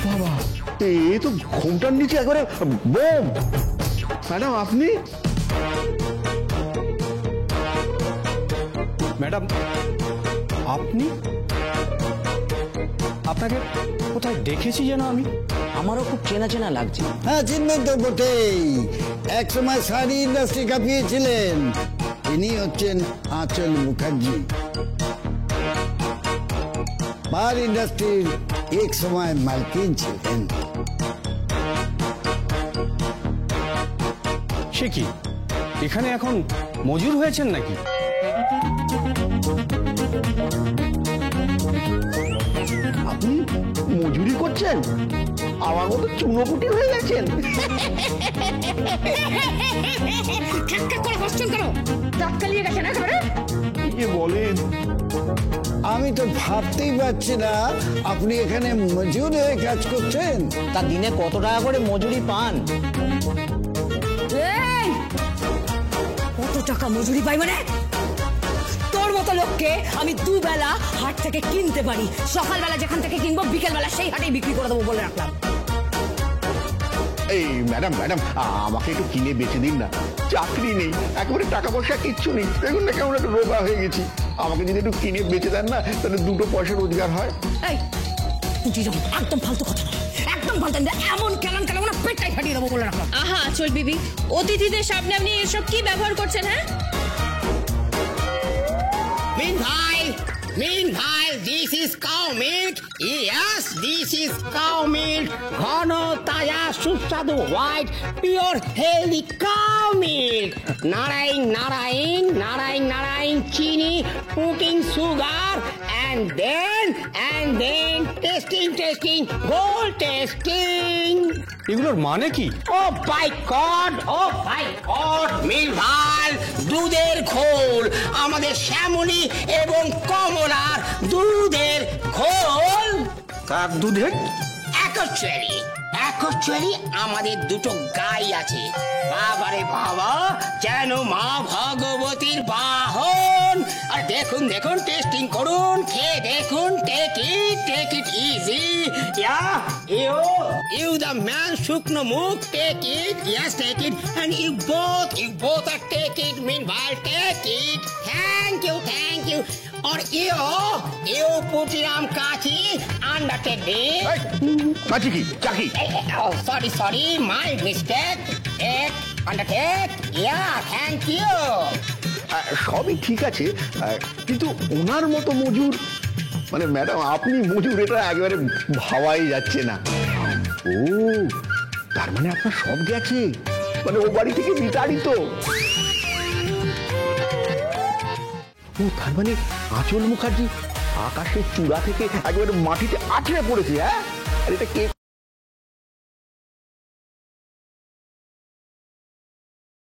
বাবা, এ তো ঘোমটার নিচে একবারে বোম। ম্যাডাম আপনি? ম্যাডাম আপনি? আপনাকে কোথায় দেখেছি যেন আমি। আমারও খুব চেনা চেনা লাগছে। হ্যাঁ, চিনবেন তো বটেই, এক সময় শাড়ি ইন্ডাস্ট্রি কাঁপিয়েছিলেন। ইনি হচ্ছেন আঁচল মুখার্জি, পার ইন্ডাস্ট্রির এক সময় মালকিন ছিলেন। সে কি এখানে এখন মজুর হয়েছেন নাকি? আপনি মজুরি করছেন? আমার মতো চুনোপুটি হয়ে গেছেন। কি বলেন? আমি তো ভাবতেই পারছি না আপনি এখানে মজুর হয়ে কাজ করছেন। তা দিনে কত টাকা করে মজুরি পান? কত টাকা মজুরি পাই মানে? তোর মতো লোককে আমি দুবেলা হাট থেকে কিনতে পারি। সকালবেলা যেখান থেকে কিনবো বিকেলবেলা সেই হাটেই বিক্রি করে দেবো বলে রাখলাম। এই ম্যাডাম ম্যাডাম, আমাকে একটু কিনে বেচে দিন না। চাকরি নেই, একেবারে টাকা পয়সা কিচ্ছু নেই। দেখুন না কেমন একটু রোগা হয়ে গেছি। আমাকে যদি একটু কিনে বেচে দেন না, তাহলে দুটো পয়সা রোজগার হয়। এই তুই যখন একদম ফালতু কথা না, একদম ফালতু না, এমন কেমন কেমন পেটটাই ফাটিয়ে দেবো বলে রাখলাম। আহা আঁচল বিবি, অতিথিদের সামনে আপনি এসব কি ব্যবহার করছেন? হ্যাঁ, Meanwhile, this is cow milk. Yes, this is cow milk. Ghono, taja, sussadu, white, pure, healthy cow milk. Narain, chini, putting sugar, and then testing, gold testing. এগুলোর মানে কি? Oh my God! Meanwhile, দুধের ঘোল, আমাদের শ্যামলী এবং কমলার দুধের ঘোল। কার দুধের? Actually, আমাদের দুটো গাই আছে। বাবারে বাবা, যেন মা ভগবতীর বাহন। আর দেখুন টেস্টিং করুন, খেয়ে দেখুন, take it easy. You the man শুকনো মুখ, take it, yes take it, and you both are take it. Meanwhile, take it. Thank you. Or you Putiram Kachi undertaking. কাছে কি চাকি? Oh, sorry, my mistake. Undertake. Yeah, thank you. সবই ঠিক আছে, কিন্তু ওনার মতো মজুর, মানে ম্যাডাম আপনি মজুর, এটা একেবারে ভাবাই যাচ্ছে না। ও, তার মানে আপনার সব গেছে, মানে ও বাড়ি থেকে বিতাড়িত। ও, তার মানে আঁচল মুখার্জি আকাশের চূড়া থেকে একেবারে মাটিতে আছড়ে পড়েছে। হ্যাঁ, আর এটা কে